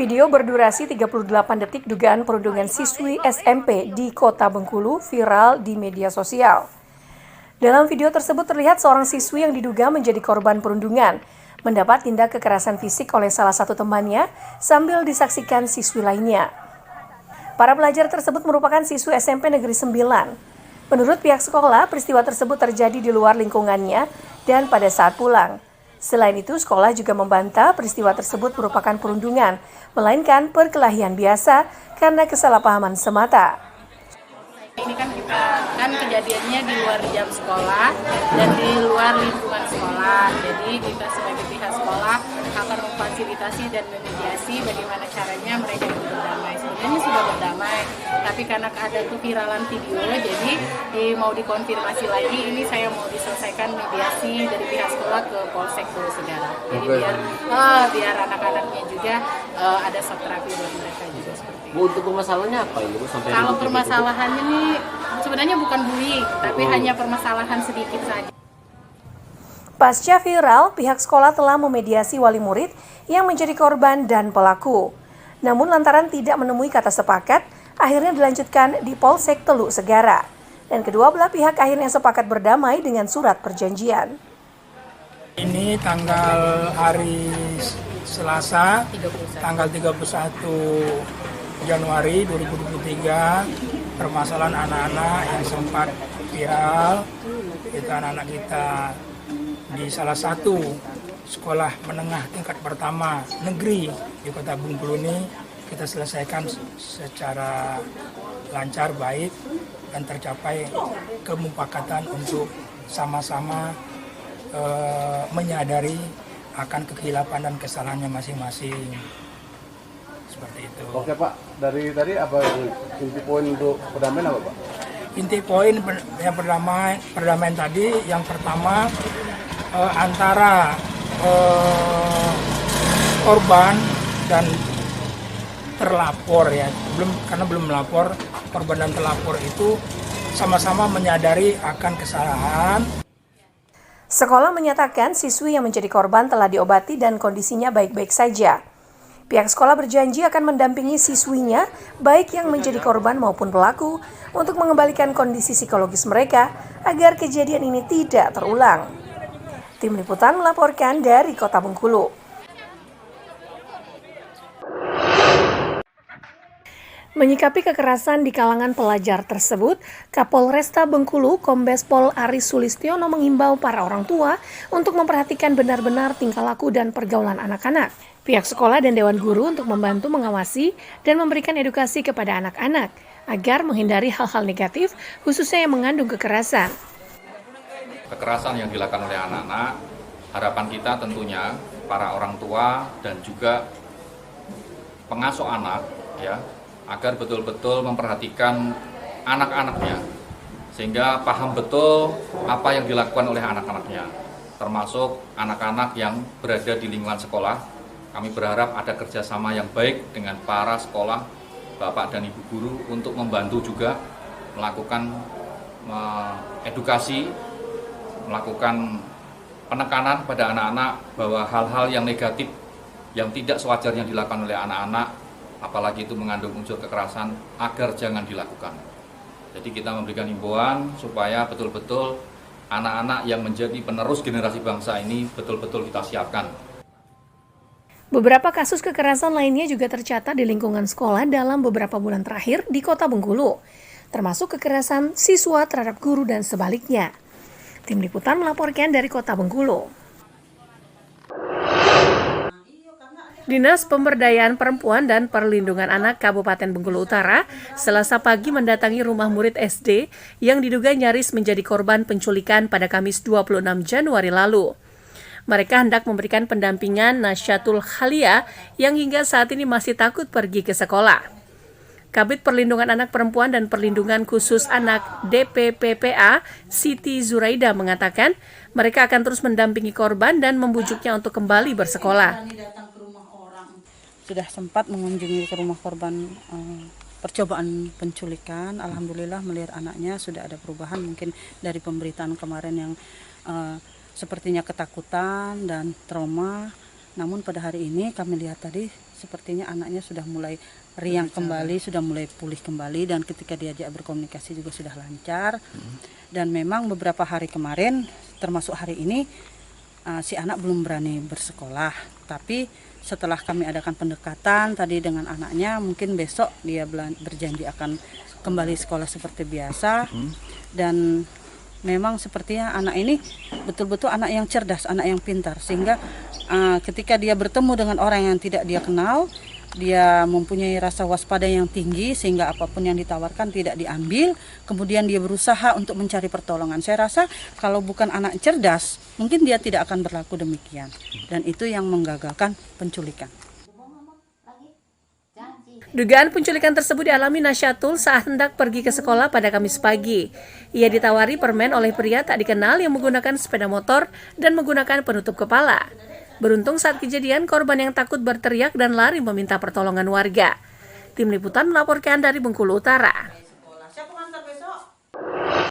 Video berdurasi 38 detik dugaan perundungan siswi SMP di Kota Bengkulu viral di media sosial. Dalam video tersebut terlihat seorang siswi yang diduga menjadi korban perundungan mendapat tindak kekerasan fisik oleh salah satu temannya sambil disaksikan siswi lainnya. Para pelajar tersebut merupakan siswi SMP Negeri 9. Menurut pihak sekolah, peristiwa tersebut terjadi di luar lingkungannya dan pada saat pulang. Selain itu, sekolah juga membantah peristiwa tersebut merupakan perundungan, melainkan perkelahian biasa karena kesalahpahaman semata. Ini kan kejadiannya di luar jam sekolah dan di luar lingkungan sekolah. Jadi kita sebagai pihak sekolah akan memfasilitasi dan memediasi bagaimana caranya mereka itu berdamai. Sebenarnya sudah berdamai, tapi karena ada keviralan video, jadi mau dikonfirmasi lagi. Ini saya mau diselesaikan mediasi dari pihak sekolah ke Polsek Bulu Segara. Jadi biar anak-anaknya juga ada shock terapi buat mereka juga seperti itu. Bu, untuk permasalahannya apa ini Bu? Kalau permasalahannya ini sebenarnya bukan bullying, tapi hanya permasalahan sedikit saja. Pasca viral, pihak sekolah telah memediasi wali murid yang menjadi korban dan pelaku. Namun lantaran tidak menemui kata sepakat, akhirnya dilanjutkan di Polsek Teluk Segara. Dan kedua belah pihak akhirnya sepakat berdamai dengan surat perjanjian. Ini tanggal hari Selasa, tanggal 31 Januari 2023, permasalahan anak-anak yang sempat viral, itu anak-anak kita di salah satu sekolah menengah tingkat pertama negeri di Kota Bengkulu ini kita selesaikan secara lancar, baik, dan tercapai kemupakatan untuk sama-sama menyadari akan kekhilafan dan kesalahannya masing-masing. Seperti itu. Oke Pak, dari tadi apa inti poin untuk perdamaian apa Pak? Inti poin yang perdamaian tadi yang pertama antara korban dan terlapor ya, karena belum melapor, korban dan terlapor itu sama-sama menyadari akan kesalahan. Sekolah menyatakan siswi yang menjadi korban telah diobati dan kondisinya baik-baik saja. Pihak sekolah berjanji akan mendampingi siswinya, baik yang menjadi korban maupun pelaku, untuk mengembalikan kondisi psikologis mereka agar kejadian ini tidak terulang. Tim Liputan melaporkan dari Kota Bengkulu. Menyikapi kekerasan di kalangan pelajar tersebut, Kapolresta Bengkulu Kombes Pol Aris Sulistiono mengimbau para orang tua untuk memperhatikan benar-benar tingkah laku dan pergaulan anak-anak. Pihak sekolah dan Dewan Guru untuk membantu mengawasi dan memberikan edukasi kepada anak-anak agar menghindari hal-hal negatif, khususnya yang mengandung kekerasan. Kekerasan yang dilakukan oleh anak-anak, harapan kita tentunya para orang tua dan juga pengasuh anak ya, agar betul-betul memperhatikan anak-anaknya sehingga paham betul apa yang dilakukan oleh anak-anaknya, termasuk anak-anak yang berada di lingkungan sekolah. Kami berharap ada kerjasama yang baik dengan para sekolah, Bapak dan Ibu Guru untuk membantu juga melakukan edukasi, melakukan penekanan pada anak-anak bahwa hal-hal yang negatif yang tidak sewajarnya dilakukan oleh anak-anak, apalagi itu mengandung unsur kekerasan, agar jangan dilakukan. Jadi kita memberikan himbauan supaya betul-betul anak-anak yang menjadi penerus generasi bangsa ini betul-betul kita siapkan. Beberapa kasus kekerasan lainnya juga tercatat di lingkungan sekolah dalam beberapa bulan terakhir di Kota Bengkulu, termasuk kekerasan siswa terhadap guru dan sebaliknya. Tim Liputan melaporkan dari Kota Bengkulu. Dinas Pemberdayaan Perempuan dan Perlindungan Anak Kabupaten Bengkulu Utara Selasa pagi mendatangi rumah murid SD yang diduga nyaris menjadi korban penculikan pada Kamis 26 Januari lalu. Mereka hendak memberikan pendampingan Nasyatul Khalia yang hingga saat ini masih takut pergi ke sekolah. Kabid Perlindungan Anak Perempuan dan Perlindungan Khusus Anak DPPPA, Siti Zuraida mengatakan mereka akan terus mendampingi korban dan membujuknya untuk kembali bersekolah. Sudah sempat mengunjungi ke rumah korban percobaan penculikan. Alhamdulillah melihat anaknya sudah ada perubahan, mungkin dari pemberitaan kemarin yang sepertinya ketakutan dan trauma. Namun pada hari ini kami lihat tadi sepertinya anaknya sudah mulai riang kembali, sudah mulai pulih kembali, dan ketika diajak berkomunikasi juga sudah lancar. Dan memang beberapa hari kemarin termasuk hari ini si anak belum berani bersekolah, tapi setelah kami adakan pendekatan tadi dengan anaknya, mungkin besok dia berjanji akan kembali sekolah seperti biasa. Dan memang sepertinya anak ini betul-betul anak yang cerdas, anak yang pintar, sehingga ketika dia bertemu dengan orang yang tidak dia kenal, dia mempunyai rasa waspada yang tinggi sehingga apapun yang ditawarkan tidak diambil, kemudian dia berusaha untuk mencari pertolongan. Saya rasa kalau bukan anak cerdas, mungkin dia tidak akan berlaku demikian, dan itu yang menggagalkan penculikan. Dugaan penculikan tersebut dialami Nasyatul saat hendak pergi ke sekolah pada Kamis pagi. Ia ditawari permen oleh pria tak dikenal yang menggunakan sepeda motor dan menggunakan penutup kepala. Beruntung saat kejadian, korban yang takut berteriak dan lari meminta pertolongan warga. Tim Liputan melaporkan dari Bengkulu Utara.